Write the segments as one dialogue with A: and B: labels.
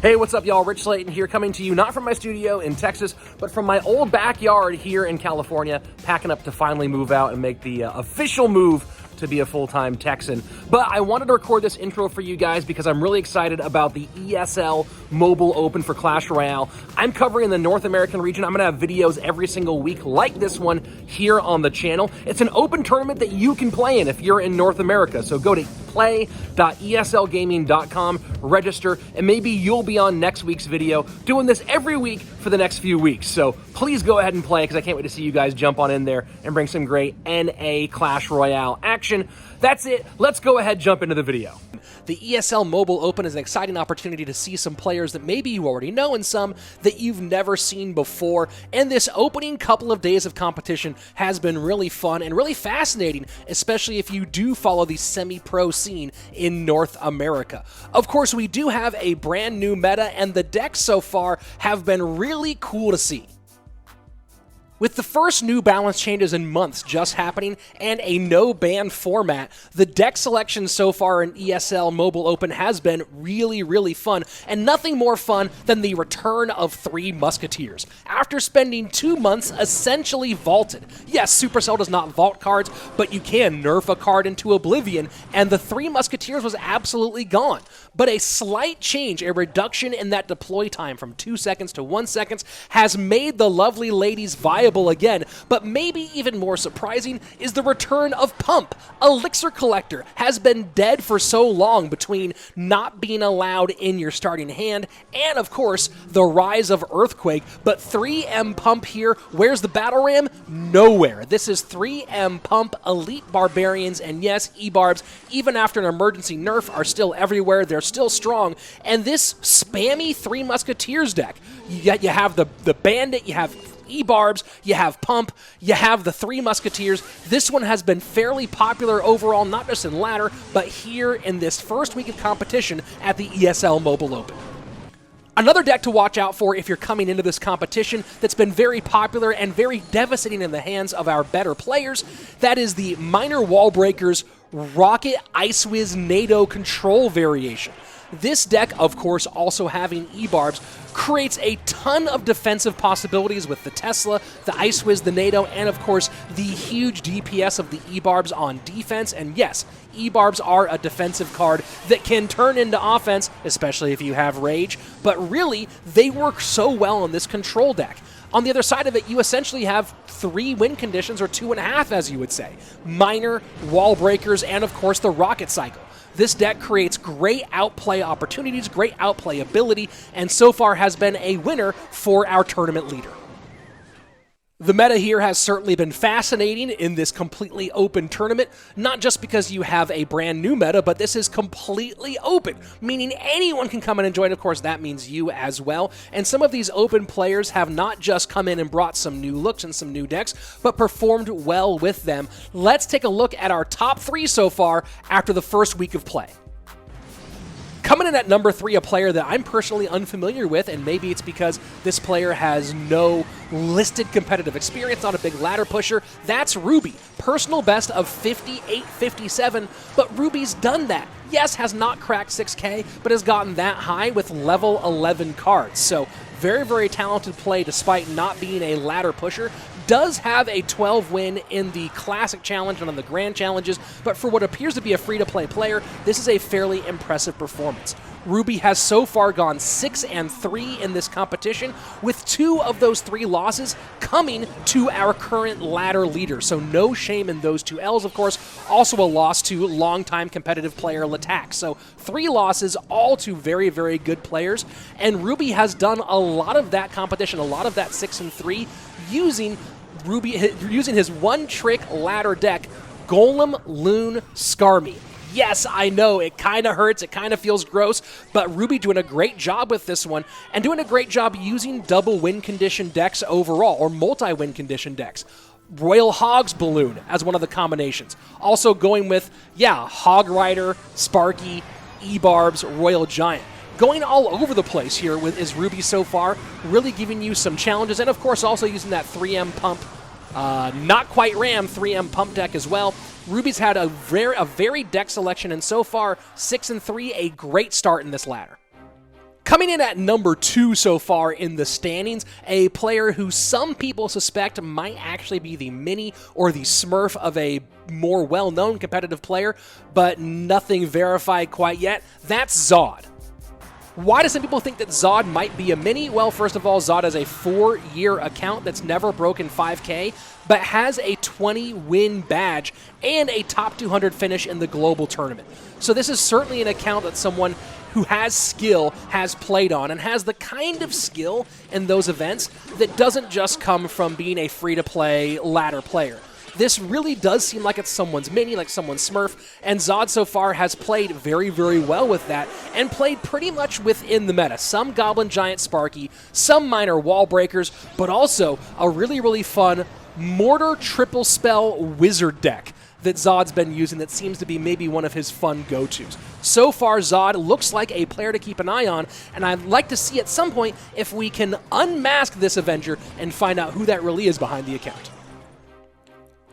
A: Hey, what's up, y'all? Rich Slayton here, coming to you not from my studio in Texas, but from my old backyard here in California, packing up to finally move out and make the official move to be a full-time Texan. But I wanted to record this intro for you guys because I'm really excited about the ESL Mobile Open for Clash Royale. I'm covering the North American region. I'm going to have videos every single week like this one here on the channel. It's an open tournament that you can play in if you're in North America. So go to play.eslgaming.com, register, and maybe you'll be on next week's video doing this every week for the next few weeks. So please go ahead and play because I can't wait to see you guys jump on in there and bring some great NA Clash Royale action. That's it. Let's go ahead and jump into the video. The ESL Mobile Open is an exciting opportunity to see some players that maybe you already know and some that you've never seen before. And this opening couple of days of competition has been really fun and really fascinating, especially if you do follow the semi-pro scene in North America. Of course, we do have a brand new meta, and the decks so far have been really cool to see. With the first new balance changes in months just happening and a no-ban format, the deck selection so far in ESL Mobile Open has been really fun, and nothing more fun than the return of Three Musketeers. After spending 2 months essentially vaulted. Yes, Supercell does not vault cards, but you can nerf a card into oblivion, and the Three Musketeers was absolutely gone. But a slight change, a reduction in that deploy time from 2 seconds to 1 second, has made the lovely ladies viable again, but maybe even more surprising is the return of Pump. Elixir Collector has been dead for so long between not being allowed in your starting hand and, of course, the rise of Earthquake, but 3M Pump here, where's the battle ram? Nowhere. This is 3M Pump, Elite Barbarians, and yes, E-Barbs, even after an emergency nerf, are still everywhere, they're still strong, and this spammy Three Musketeers deck, you have the Bandit, you have E-Barbs, you have Pump, you have the Three Musketeers. This one has been fairly popular overall, not just in ladder, but here in this first week of competition at the ESL Mobile Open. Another deck to watch out for if you're coming into this competition that's been very popular and very devastating in the hands of our better players, that is the Minor Wallbreakers Rocket Icewiz NATO control variation. This deck, of course, also having E-Barbs, creates a ton of defensive possibilities with the Tesla, the Icewiz, the NATO, and of course the huge DPS of the E-Barbs on defense. And yes, E-Barbs are a defensive card that can turn into offense, especially if you have Rage, but really, they work so well on this control deck. On the other side of it, you essentially have 3 win conditions, or 2.5 as you would say. Minor, Wall Breakers, and of course the Rocket Cycle. This deck creates great outplay opportunities, great outplay ability, and so far has been a winner for our tournament leader. The meta here has certainly been fascinating in this completely open tournament, not just because you have a brand new meta, but this is completely open, meaning anyone can come in and join. Of course, that means you as well. And some of these open players have not just come in and brought some new looks and some new decks, but performed well with them. Let's take a look at our top 3 so far after the first week of play. Coming in at number 3, a player that I'm personally unfamiliar with, and maybe it's because this player has no listed competitive experience, not a big ladder pusher, that's Ruby. Personal best of 58-57, but Ruby's done that. Yes, has not cracked 6K, but has gotten that high with level 11 cards. So very talented play despite not being a ladder pusher. Does have a 12 win in the Classic Challenge and on the Grand Challenges, but for what appears to be a free-to-play player, this is a fairly impressive performance. Ruby has so far gone 6-3 in this competition, with 2 of those 3 losses coming to our current ladder leader. So no shame in those 2 L's, of course. Also a loss to longtime competitive player Latac. So 3 losses, all to very good players. And Ruby has done a lot of that competition, a lot of that 6-3, using his one-trick ladder deck, Golem, Loon, Skarmy. Yes, I know, it kind of hurts, it kind of feels gross, but Ruby doing a great job with this one, and doing a great job using double win condition decks overall, or multi-win condition decks. Royal Hog's Balloon as one of the combinations. Also going with, Hog Rider, Sparky, E-Barbs, Royal Giant. Going all over the place here is Ruby so far, really giving you some challenges, and of course also using that 3M Pump, not quite Ram, 3M Pump deck as well. Ruby's had a very deck selection, and so far, 6-3, a great start in this ladder. Coming in at number 2 so far in the standings, a player who some people suspect might actually be the mini or the smurf of a more well-known competitive player, but nothing verified quite yet. That's Zod. Why do some people think that Zod might be a mini? Well, first of all, Zod has a 4-year account that's never broken 5K, but has a 20-win badge and a top 200 finish in the global tournament. So this is certainly an account that someone who has skill has played on and has the kind of skill in those events that doesn't just come from being a free-to-play ladder player. This really does seem like it's someone's mini, like someone's smurf, and Zod so far has played very, very well with that and played pretty much within the meta. Some Goblin Giant Sparky, some minor wall breakers, but also a really, really fun Mortar Triple Spell Wizard deck that Zod's been using that seems to be maybe one of his fun go-tos. So far, Zod looks like a player to keep an eye on, and I'd like to see at some point if we can unmask this Avenger and find out who that really is behind the account.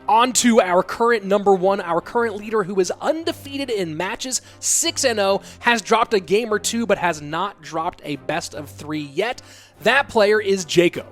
A: On to our current number 1, our current leader who is undefeated in matches, 6-0, has dropped a game or 2, but has not dropped a best of 3 yet. That player is Jayco.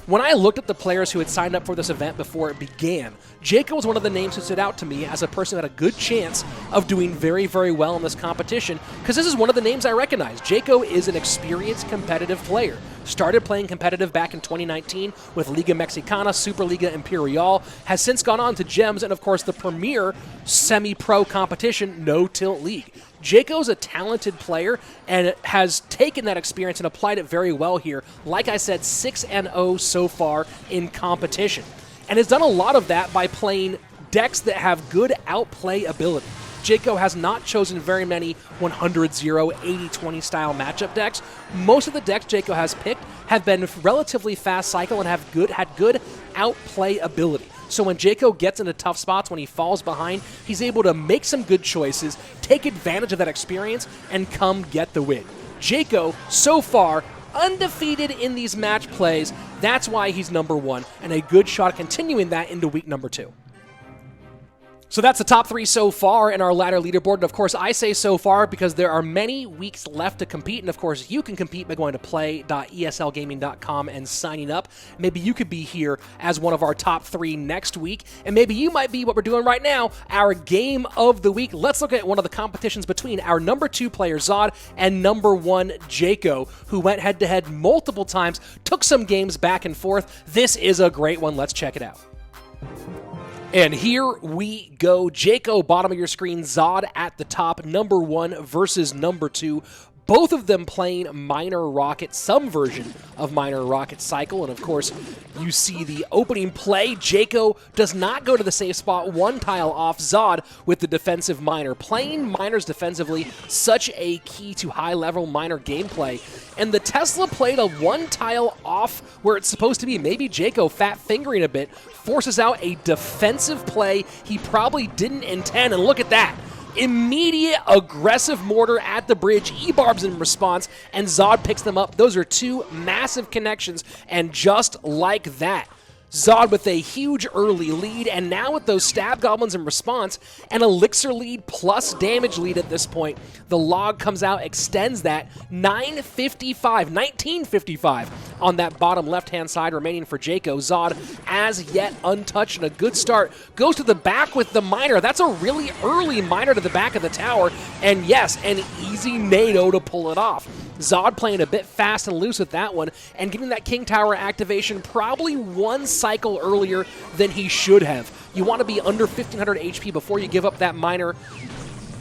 A: When I looked at the players who had signed up for this event before it began, Jayco was one of the names who stood out to me as a person who had a good chance of doing very, very well in this competition, because this is one of the names I recognize. Jayco is an experienced competitive player. Started playing competitive back in 2019 with Liga Mexicana, Superliga Imperial, has since gone on to Gems, and of course the premier semi-pro competition, No Tilt League. Jayco's a talented player and has taken that experience and applied it very well here. Like I said, 6-0 so far in competition. And has done a lot of that by playing decks that have good outplay ability. Jayco has not chosen very many 100-0, 80-20 style matchup decks. Most of the decks Jayco has picked have been relatively fast cycle and have had good outplay ability. So when Jayco gets into tough spots, when he falls behind, he's able to make some good choices, take advantage of that experience, and come get the win. Jayco, so far, undefeated in these match plays. That's why he's number 1, and a good shot at continuing that into week number 2. So that's the top 3 so far in our ladder leaderboard. And of course, I say so far because there are many weeks left to compete. And of course, you can compete by going to play.eslgaming.com and signing up. Maybe you could be here as one of our top 3 next week. And maybe you might be what we're doing right now, our game of the week. Let's look at one of the competitions between our number 2 player, Zod, and number 1, Jayco, who went head-to-head multiple times, took some games back and forth. This is a great one. Let's check it out. And here we go. Jayco, bottom of your screen, Zod at the top, number 1 versus number 2. Both of them playing Minor Rocket, some version of Minor Rocket Cycle. And of course, you see the opening play. Jayco does not go to the safe spot, 1 tile off. Zod with the defensive Minor. Playing Minors defensively, such a key to high-level Minor gameplay. And the Tesla played a 1 tile off where it's supposed to be. Maybe Jayco fat fingering a bit, forces out a defensive play he probably didn't intend. And look at that. Immediate aggressive mortar at the bridge, E-Barbs in response, and Zod picks them up. Those are 2 massive connections, and just like that, Zod with a huge early lead, and now with those stab goblins in response, an elixir lead plus damage lead at this point. The log comes out, extends that, 1955 on that bottom left-hand side remaining for Jayco. Zod, as yet untouched and a good start, goes to the back with the Minor. That's a really early Minor to the back of the tower, and yes, an easy nado to pull it off. Zod playing a bit fast and loose with that one, and getting that King Tower activation probably 1 cycle earlier than he should have. You want to be under 1500 HP before you give up that Minor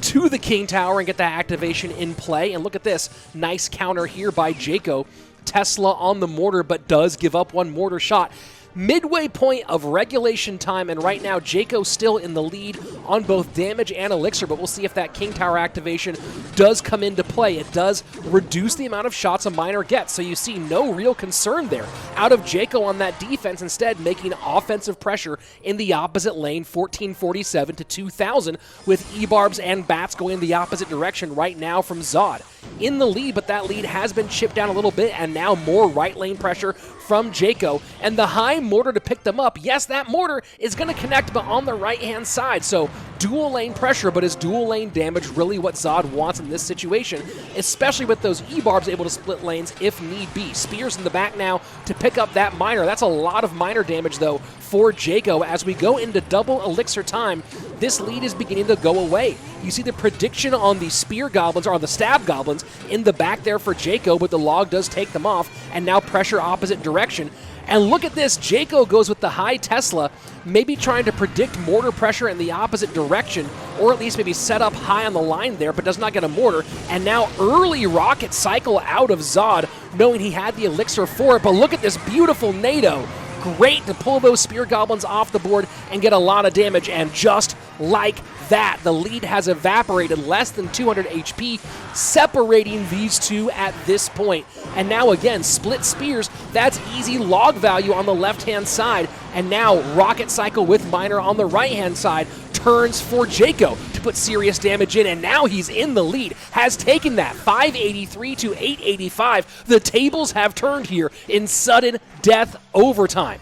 A: to the King Tower and get that activation in play. And look at this, nice counter here by Jayco. Tesla on the mortar, but does give up 1 mortar shot. Midway point of regulation time, and right now Jayco still in the lead on both damage and elixir, but we'll see if that King Tower activation does come into play. It does reduce the amount of shots a Minor gets, so you see no real concern there out of Jayco on that defense, instead making offensive pressure in the opposite lane, 1447 to 2000, with E-Barbs and Bats going the opposite direction right now from Zod. In the lead, but that lead has been chipped down a little bit, and now more right lane pressure from Jayco, and the high mortar to pick them up. Yes, that mortar is going to connect, but on the right-hand side, so dual lane pressure, but is dual lane damage really what Zod wants in this situation, especially with those E-barbs able to split lanes if need be. Spears in the back now to pick up that miner. That's a lot of miner damage, though, for Jayco. As we go into double elixir time, this lead is beginning to go away. You see the prediction on the spear goblins, or on the stab goblins, in the back there for Jayco, but the log does take them off, and now pressure opposite direction. And look at this, Jayco goes with the high Tesla, maybe trying to predict mortar pressure in the opposite direction, or at least maybe set up high on the line there, but does not get a mortar. And now early rocket cycle out of Zod, knowing he had the elixir for it. But look at this beautiful nado. Great to pull those spear goblins off the board and get a lot of damage. And just like that, the lead has evaporated, less than 200 HP, separating these two at this point. And now again, split spears, that's easy log value on the left-hand side. And now rocket cycle with miner on the right-hand side turns for Jayco to put serious damage in, and now he's in the lead, has taken that 583 to 885. The tables have turned here in sudden death overtime.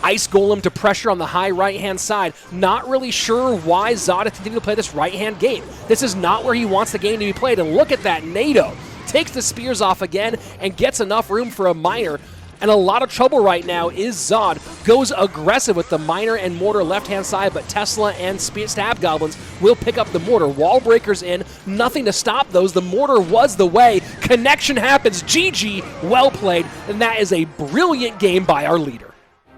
A: Ice Golem to pressure on the high right-hand side. Not really sure why Zod is continuing to play this right-hand game. This is not where he wants the game to be played, and look at that nado. Takes the spears off again and gets enough room for a miner. And a lot of trouble right now is Zod. Goes aggressive with the miner and mortar left-hand side, but Tesla and stab goblins will pick up the mortar. Wall breakers in, nothing to stop those. The mortar was the way. Connection happens. GG, well played, and that is a brilliant game by our leader.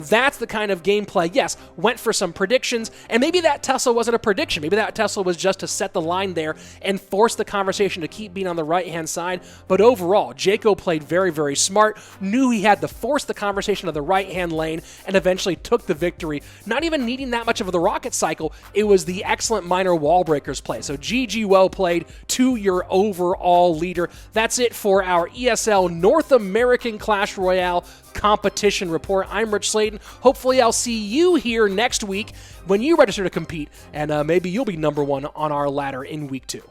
A: That's the kind of gameplay, yes, went for some predictions, and maybe that Tesla wasn't a prediction. Maybe that Tesla was just to set the line there and force the conversation to keep being on the right-hand side. But overall, Jayco played very, very smart, knew he had to force the conversation to the right-hand lane, and eventually took the victory. Not even needing that much of the rocket cycle, it was the excellent minor wall breakers play. So GG, well played to your overall leader. That's it for our ESL North American Clash Royale competition report. I'm Rich Slayton. Hopefully I'll see you here next week when you register to compete, and maybe you'll be #1 on our ladder in week 2.